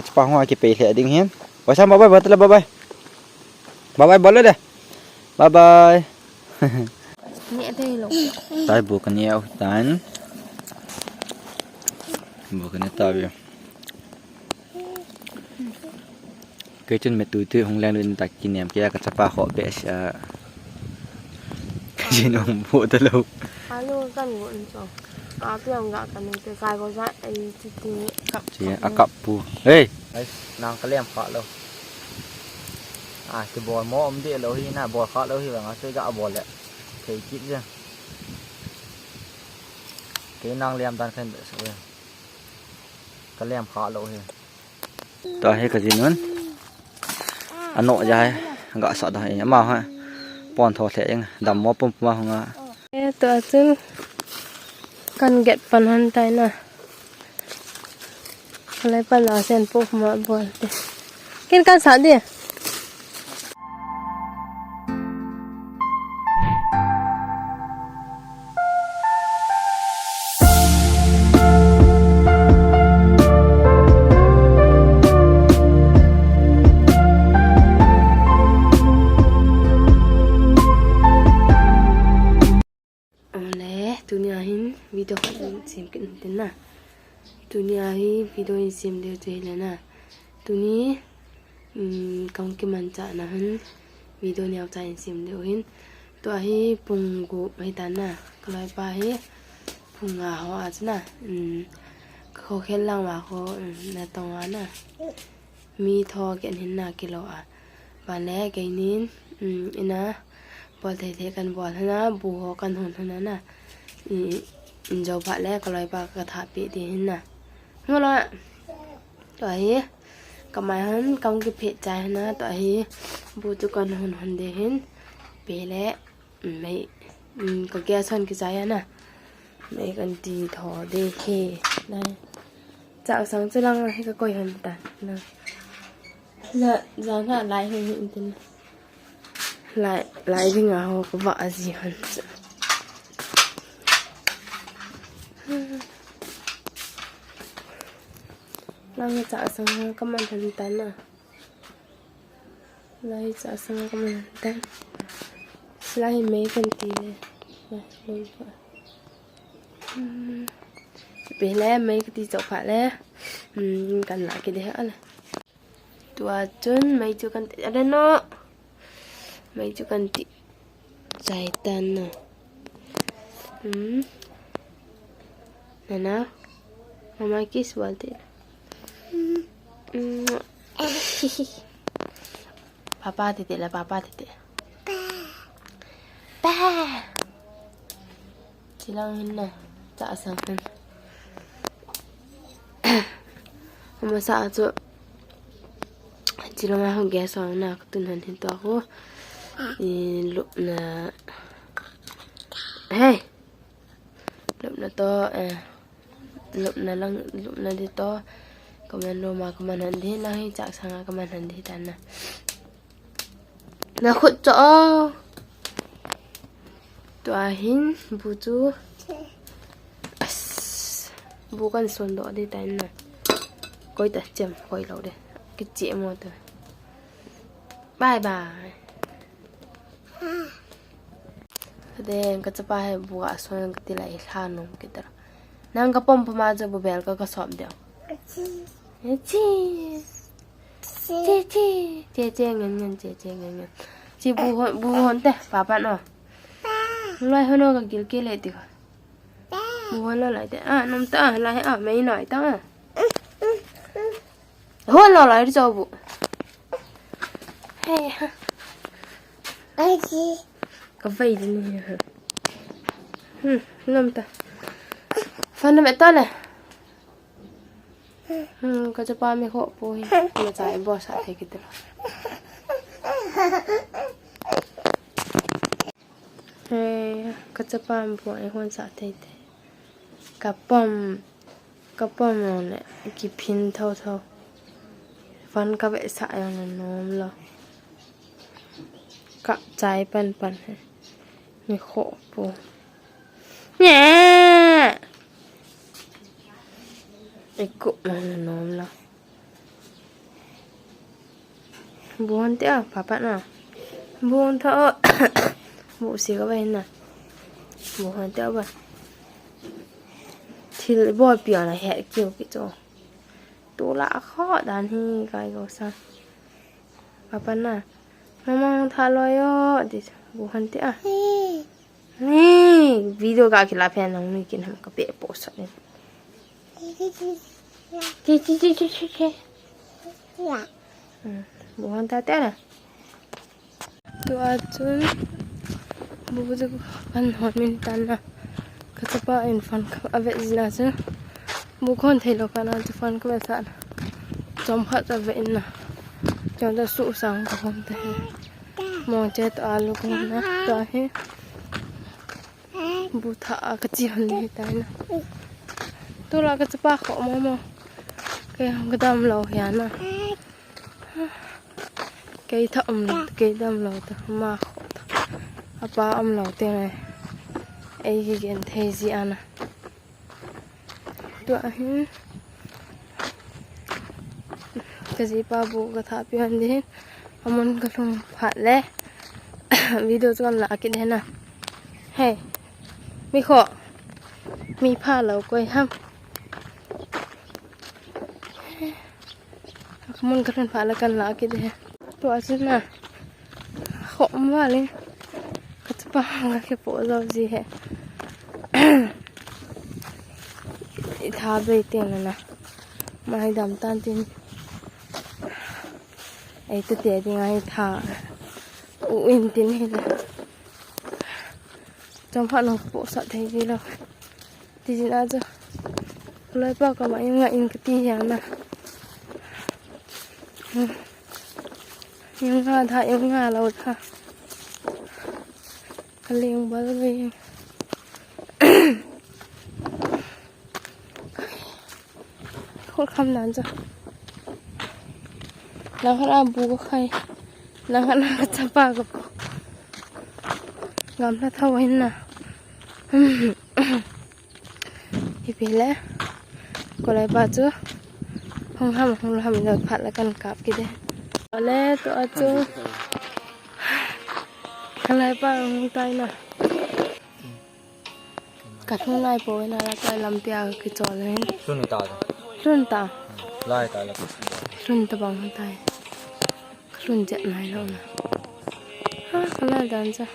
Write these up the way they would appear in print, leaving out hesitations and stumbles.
ka cepat hoa ke pe le ding hen. Pasal bye bye betul bye bye. Bye bye boleh dah. Bye bye. Ni ada lo. Tai bukan ya hutan. Bukan tahu. Cái chân mẹ tụi tụi không lên lên đặt kỷ niệm kia cái chapa họ bé sẽ cái nó bộ tao lâu. Alo kan buồn rồi. Aku yang enggak kan itu kai ko sa ai titi kap. Chị cặp pu. Hey, nàng cái lem khó lâu. Cái bò mỏ đi lâu hi na bò khó lâu hi bằng cái gạo bò lại. Thấy chít ra. Cái nàng lem tan khen được rồi. Cái lem khó lâu hi. Tao hay cái gì nữa? Anh nội dài gạo sọt đây mà ha. Pon thò sẽ đầm mỏ pum mà không à. Tụi chúng kan get panhan tai na. Kalai pa la sen po ma bol. Kin kan sa dia. Dunia hin video sim kin tin na dunia hi video sim de te le na tuni kong ki man cha na hin video nyaw cha sim de hin to hi pung gu mai ta na klai pa hi pung a ho a na kho khen lang wa kho na tong a na mi tho ken hin na kilo a ba le ke nin ina bol the kan bol na bu ho kan hon na na dầu bạc lẽ có loại bạc cả tháp bị thì nè ngon rồi tụi cầm máy hắn công cái phết trái nó tụi bu tụi con hồn hồn để hin bị lẽ mấy có kia son cái trái nè mấy con tì thò để khi đây dạo sáng chưa lăng hay cái coi hồn tàn nè giờ giờ là lại hình hiện tin lại với ngào có vợ gì hồn Lai cha sang ka man han tan na. Lai cha sang ka man tan. Lai me kan ti le. Lai pa. Be le me ka ti chok pha le. Kan la ke de ha le. Tua chun me chu kan ti ada no. Me chu kan ti chai tan na. Nana. Mama kiss bolte. Papa titik lah papa titik. Ba. Silang na tak sangan. Masa tu silang aku gas na ketunan itu aku lup na. Hey. Lup na to lup na dito. Kaman Roma kaman handi na hi chak sanga kaman handi tan na. Na khut cho. To ahin buju. Bukan sondo di tan na. Koi ta chem koi lo de. Cái chị mo to. Bye bye. Then ka chapa hai buwa son ka tilai hlanum kita. Nang ka pom pama jo bel ka som de. Chị ngen chị bu hon te papa no lai hono ka gil ke le ti bu hon lại te nom ta lai mấy nổi ta hon lo lại cho bu hey ai chị có vậy đi nom ta phan nó mẹ to nàyก็จะป้าไม่โคปุ้ยมาจ่ายบอสอะไรกันตัวเฮ้ยก็จะป้าไม่ป่วยคนสาธิตกับป้อมเนี่ยกี่พินเท่าฟันกับไอ้สายมันน้อมแล้วกะใจปันไม่โคปุ้ยเนี่ย Ikut mana nom lah. buồn tía papa nào buồn thở bộ xí các bạn nè buồn tía bạn thì lại bò biểu là hẹn kiểu cái chỗ tủ lạ khó đàn hi cái gọi sao papa nè mama thả lôi yo thì buồn tía nè video cả cái lá pen nó mình kiến ham cái bể bộ sợi này chi bukan tete lah. Tu acun bubu tu pan hot mintan lah. Ketapa infan avet zina tu. Bukan thelo kana tu fan ko besan. Jom hat avet na. Jom ta su sang ko hom te. Mong che to alu ko na ta he. Bu tha kecil ni ta na. Tu la ketapa ko mama. Ke gedam lo ya na. Cái thậm cái đâm lầu mà apa âm lầu tên này ấy cái kiện thế gì ăn à tụi anh cái gì ba bố cái tháp pion đi amon cái thùng phạt lẽ video cho con là cái này nè hey mi khọ mi pha lầu quay ham amon cái thùng phạt là cần là cái nàyตัวฉันน่ะขอมว่าเลยก็จะปังกับโปะเราสิแฮะทาเบเตียงนะมาให้ดำตันตินไอ้ตัวเตี๋ยยังไงทาอินตินให้เลยจำพัดลงโปะสัตว์ไทยดีแล้วที่จริงอาจจะเลยป้าก็มายังไงอินกตีอย่างน่ะยังงาท่ายังงาเราท่าคะเลงบ้าเลยโคตรคำนั้นจ้ะแล้วข้างบูก็ใครแล้วข้างก็จะปากับงามถ้าเท่าเห็นน่ะอีปีแล้วก็เลยป้าจ้ะห้องทำเราผัดแล้วกันกลับกี่เด้แล้วตัวจูอะไรป้าลงใต้น่ะกัดทุ่งไร่โปยน่ะแล้วก็ลำเตียคือจอเลยรุ่นตาไล่ตาแล้วรุ่นตะบังใต้รุ่นเจ็ดไหนแล้วนะฮะก็แล้วดันจ้ะ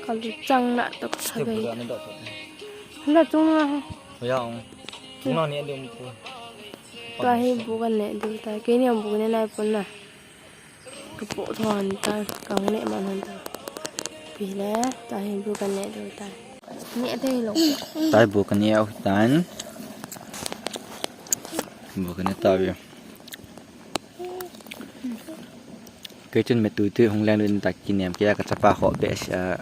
ก็รู้จังละตกทะเลแล้วจุงละไม่เอาจุงละเนี่ยเดี๋ยวตัวให้บุกันเนี่ยดูแต่แกเนี่ยบุกันในปุ่นน่ะกระโปงทอนตากังเนี่ยมันตาปีแล้วตัวให้บุกันเนี่ยดูตาเนี่ยได้หรอก Tai bukan ni au tan. Bukan ni tahu ya. Kecun metu hong lang lun tak kinem kaya kacapa kho bes ya.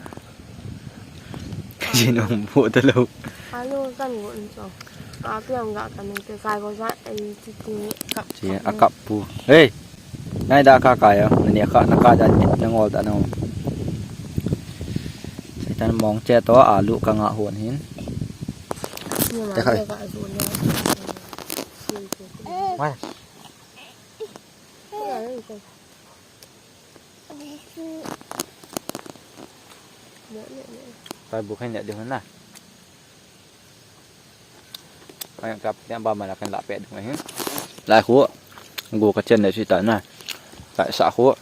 Kecun hong bu terlalu. Alo kan ngun so. Tapi yang enggak kan itu kai ko sa ai cici kap. Cia akap pu. Hey. Nai dah kakak ya. Ni akak nak ada nangol tak nang. Tan mong che to alu ka nga hon hin te khai mai phải buộc hay nhẹ được hơn nè phải gặp đem ba mà là cần lạ bẹt được này hết lại khố buộc cái chân để suy tấn này tại xã khố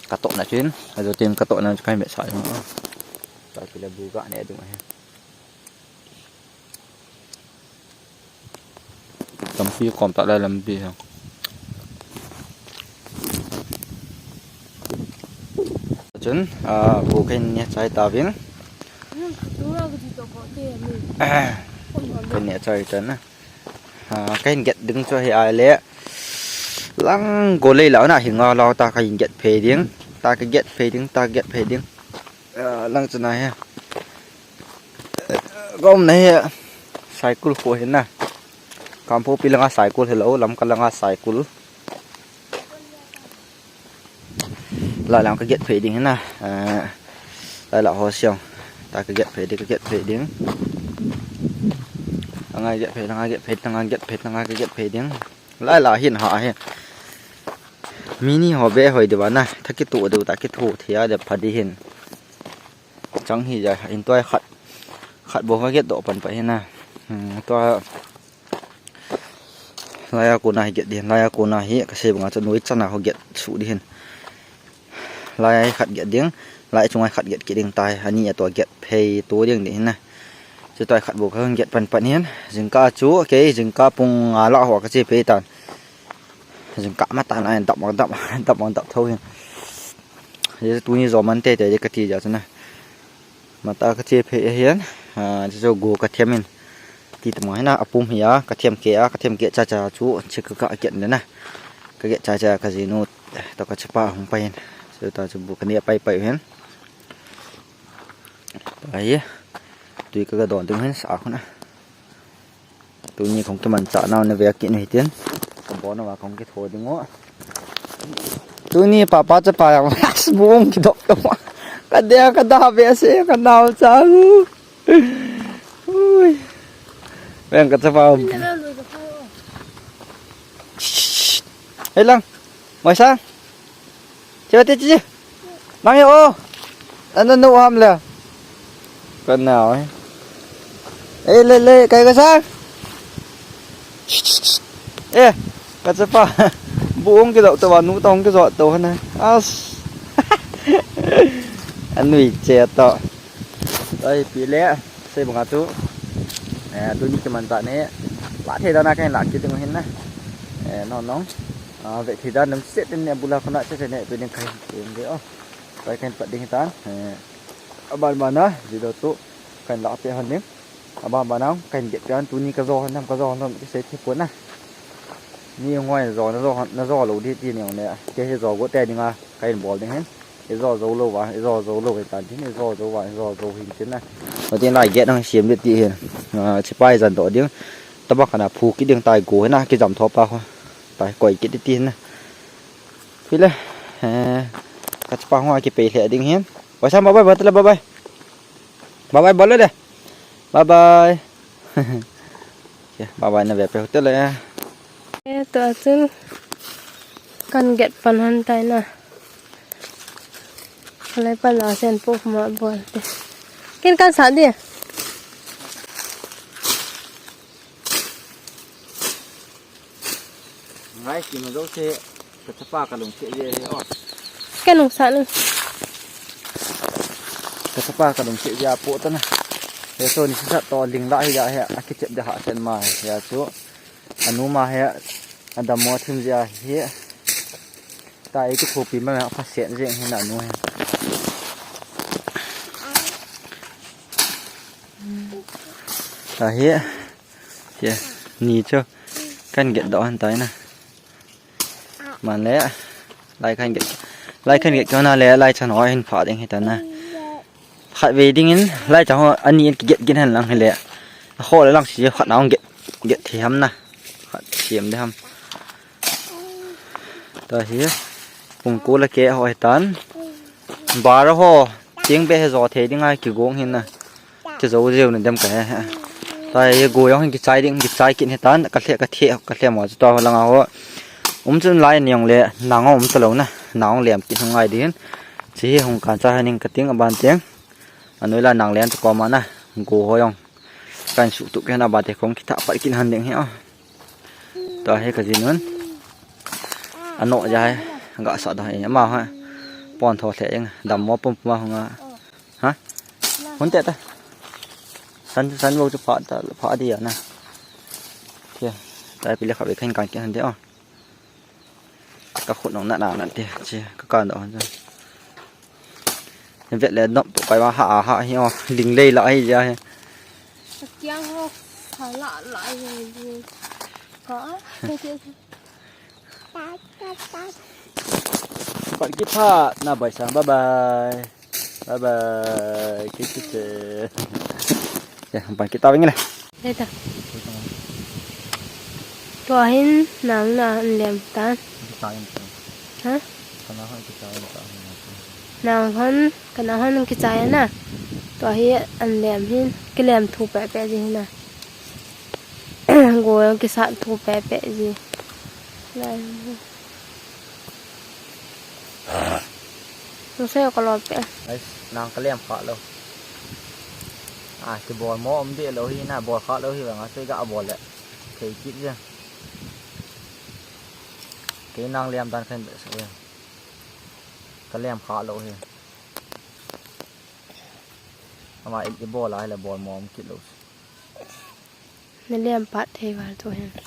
cả tội là chuyến rồi tìm cả tội là cái mẹ sợi nữa tại vì là buka ni ada mah. Tampi kom tak ada lembi. Jun bukan ni saya tawin. Cái này chơi chân á. Cái get đứng cho ai lẽ. Lăng cô lấy lão nào hiện ngò lo ta cái get phê tiếng. Ta cái get phê tiếng ta get phê tiếng. Lang chân này ha. Gom này cycle ko hin na. Kampo pilanga cycle hello lam kalanga cycle. Lại làm cái get phê tiếng na. Lại là hồ xiong. Ta cái get phê đi cái get phê tiếng. Ngay get phê, ngay get phê, ngay get phê, ngay cái get phê tiếng. Lại là hiện họ ha. มีนี่หอเบะหอยเดี๋ยวนะถ้าคิดตัวดูตาคิดถูกเทียเดี๋ยวพอดีเห็นจังหีจะเห็นตัวขัดบัวเขาเก็ดดอกปันไปนะตัวลายกูน่าเก็ดเดียนลายกูน่าเหี้ยกระเซบงาจะนุ่ยจันนาเขาเก็ดสูดีเห็นลายขัดเก็ดเดียงลายจงไอขัดเก็ดเดียงตายอันนี้ตัวเก็ดเพย์ตัวเดียงนี่นะจะตัวขัดบัวเขาเก็ดปันปันเห็นจึงกาจูโอเคจึงกาปงละหัวกระเซเพย์ตันจึงกะมาตันอะไรดับมันดับเท่าเห็นเดี๋ยวตัวนี้รอมันเตะเดี๋ยวกระตีจะนะมาตากระเทียมเห็นจะโจกูกระเทียมมันที่ตรงไหนนะปุ่มเหี้ยกระเทียมเกะจ้าชูเช็คกะเกะเนี่ยนะกะเกะจ้ากระสีนูตอกระชับลงไปเห็นจะตาจะบุกเนี่ยไปเห็นไปตัวก็กระโดดถึงเห็นสาวนะตัวนี้ของมันจะน่าในเวกินให้เตียนก็บอกนะว่าของกิโถดึงวะตัวนี้ป้าจะไปอย่างสบู่กิโถตัวkadang kadah biasa kenal tahu. Ui. Bang kata faham. Hei lang. Mai sang. Chơi tí chứ. Lang yo. Anh nụ ham lẹ. Kenal ấy. Ê lê cái sang. Ê, kata faham. Buông cái dậu tao vào nụ tông cái giọt tao này. Anh nuôi trẻ to đây pí lẽ xây bằng tú nè tôi đi cho mình tại này lát thì đó là cái lát kia từng hình này nó nóng vậy thì đó nó sẽ đến nhà bula con lại sẽ này tôi đang khai tiền đấy ó vậy khai bật đi tán bạn đó gì đó tú khai lát tiền hơn nếm bạn nào khai điện cho anh tôi đi cái giò năm cái giò nó cái sẽ thiết cuốn này nhiều ngoài giò nó giò lẩu đi tiền nhiều này cái giò gỗ tè nhưng mà khai bỏ đi hết cái giò dấu lâu và cái giò dấu lâu cái tàn chính cái giò dấu và cái giò dấu hình thế này đầu tiên là ghét đang xiêm điện tị hiền chỉ bay dần tổ tiếng ta bắt là phù cái đường tài của na cái dòng thọ bao tài quẩy cái tị này thế này cái bao hoa cái bể lẹ tiếng hiền và sao bye bye tức là bye bye bye lên đây bye bye bye bye là về tức làตัวซึ่งกันเก็บปันหันไตน่ะอะไรปลาเส้นปุ๊บมาบ่นกินกันสาดิไรกินมาดูสิกระชากกระลงเสียเยอะอ๋อแกหนุ่มสาหนึ่งกระชากกระลงเสียยาปวดต้นนะเดี๋ยวโซนนี้จะต่อลิงไล่ยาเหี้ยคิดจะหาเส้นมายาชัวอนุมาเหี้ยอันดำมอทึมยาเหี้ยตายก็ถูกปีมาแล้วพัดเสียนเรื่องให้หนาหน่วยตายเหี้ยเจ้านี่เจ้ากันเก็ดดอกอันตายนะมันแล้วไล่กันเก็ดก็น่าแล้วไล่ฉันน้อยเห็นผ่าเองให้ตานะขัดเวดิ้งนั้นไล่จากอันนี้เก็ดกินหันหลังให้แล้วโคตรแล้วหลังสีขัดน้องเก็ดเทียมนะขัดเทียมได้ทำตายเหี้ยผมกูละเกะหอยตันบาร์ห่อเจียงเบะจอเทดิ้งไงกี่โกงเห็นนะจะโจเจียวนั่นเต็มแก่ตายกูยังเห็นกี่ใจดิ้งกี่ใจกินให้ตันกระเทียมหมดจะตัวหลังเอาจนไล่เนี่ยงเลยนางตลอดนะนางเหลี่ยมกินทั้งไงดินสิหงการใจให้นิ่งกระติ้งบานเตียงอันนี้ละนางเลี้ยงตะกอมานะกูหอยการสุตุกแค่นาบาดเจ็บของคิดถ้าไปกินหันเด้งเหี้ยตัวให้กระจินนั้นอันโนใจgak sat dah ini mah ha pon tho se yang dam mo pum mah nga ha hun te ta san wo chu pha dia na kia tai pi le kha be khan kan kia han de o ka khut nong na na te chi ka kan do han ja vet le nopไปว่าหาhi o ling lei la hi ja he kiang ho ha la la hi ha Pak kita nak bye sang bye bye kita ya sampai kita wingi lah đây ta tua hin nang na lem tan hả nàng hơn cái nào hơn cái trái nè tua hi ăn lem hin cái lem thu bẹ gì nè ngồi cái sạn thu bẹ gì này Nó sẽ có lọt bẹ. ไอ้นางก็เลี่ยมเคาะแล้วจะบอลหมอมเดียวแล้วที่หน้าบอลเคาะแล้วที่แบบว่าซื้อก็เอาบอลแหละเคยคิดเรื่องcái nang liam dan khen vậy cái liam khá lâu rồi mà cái bò lại là bò mỏm kít lâu Nó liam bắt thế vào thôi hả?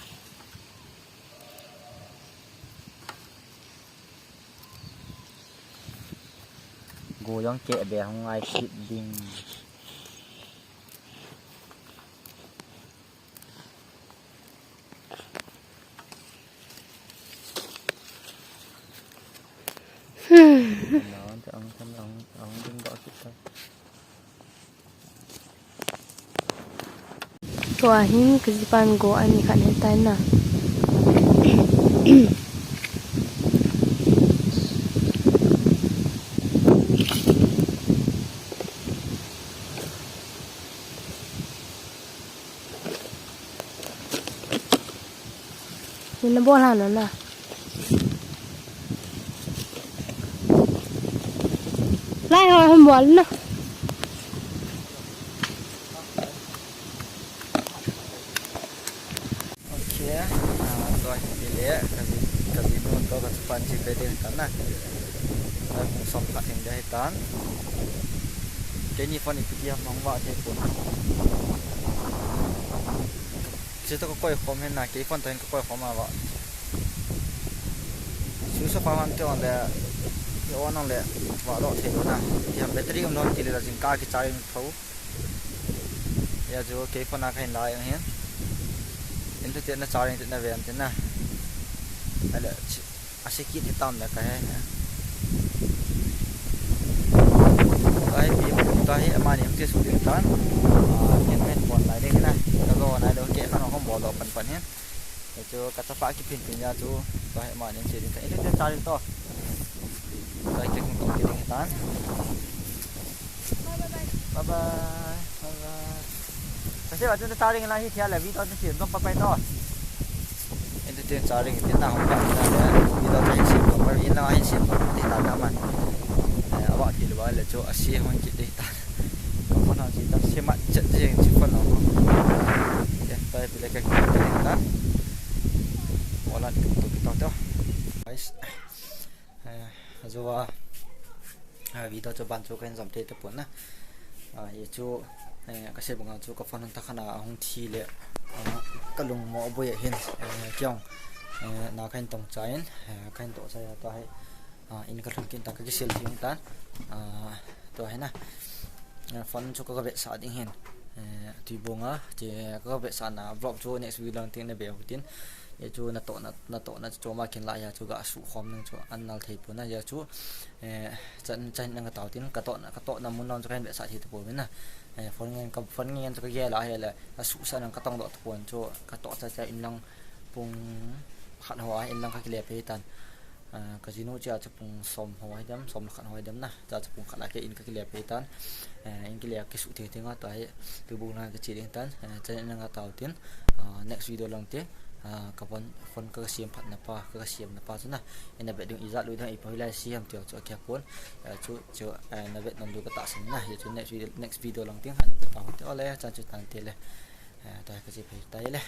gồ giống kẹ bè không ai kít đinh nó ông đừng gọi kít thôi Tua hin kezipan go ani kan hentai na. Ini bola na. Lai hồi hôm bol na. Rồi thì lẽ cái gì luôn có cái phần chỉ về đến tán này cũng xong lại thành đây tán cái như phần này kia mong vợ thế cuốn chỉ tôi có quay phom hay là cái phần thành có quay phom mà vợ chú số phàm tiêu anh là cái anh là vợ đó thế luôn à thì làm battery của nó thì là chỉ cả cái trái thấu giờ chú cái phần nào cái lại anh hết itu tiada na charging tiada na tiada na ada asyik hitam dah kayak tahi aman yang dia sudah kan yang handphone lain ni kan kalau nak ada okey kan orang bawa pan ni itu kata pak kipin punya tu tahi aman yang dia kan itu dia charging tu tahi kita untuk kirim hitam bye bye Kasi ba tunda taring lang hiya la video tin sim pa pai to ente tin taring tin na hong pa na video tin sim pa rin na hin sim pa ti ta naman awa ti lo la cho asi hon ki ti ta ko na ji ta sim ma chat jeng chi fa no ya ta pila ka ki ta wala ti to ki to guys azuwa video cho ban cho kan zam te te pon na ye chu kasi bunga chu ka phone ta khana hong thi le kalung mo boy hin kyong na kain tong chain kain to sa ta hai in ka thun kin ta ka sel hin tan to hai na phone chu ka be sa ding hin ti bunga je ka be sa na vlog chu next video lang tin na be hutin ye chu na to na chu ma kin la ya chu ga su khom nang chu an nal thei pu na ya chu chan nang ta tin ka to na mun non chu kain be sa thi tu na phone ngen cho cái ghé lại là sụ sa nang katong dot pon cho ka to cha in lang pung khat hoa in lang ka kile pe tan casino cha pung som hoa dam som khat hoa dam na cha pung khat la ke in ka kile pe tan in kile ke su the nga ta tu bu na ka chi ding tan cha nang ka taw tin next video lang te ka phone ka siam phat na pa ka siam na pa chu na ina be ding izat lui thang i phoi lai siam tio cho kya pon chu na be nom du ka ta sin na ye chu next video lang ting han ta ta ole cha chu tan te le ta ka chi phai tai le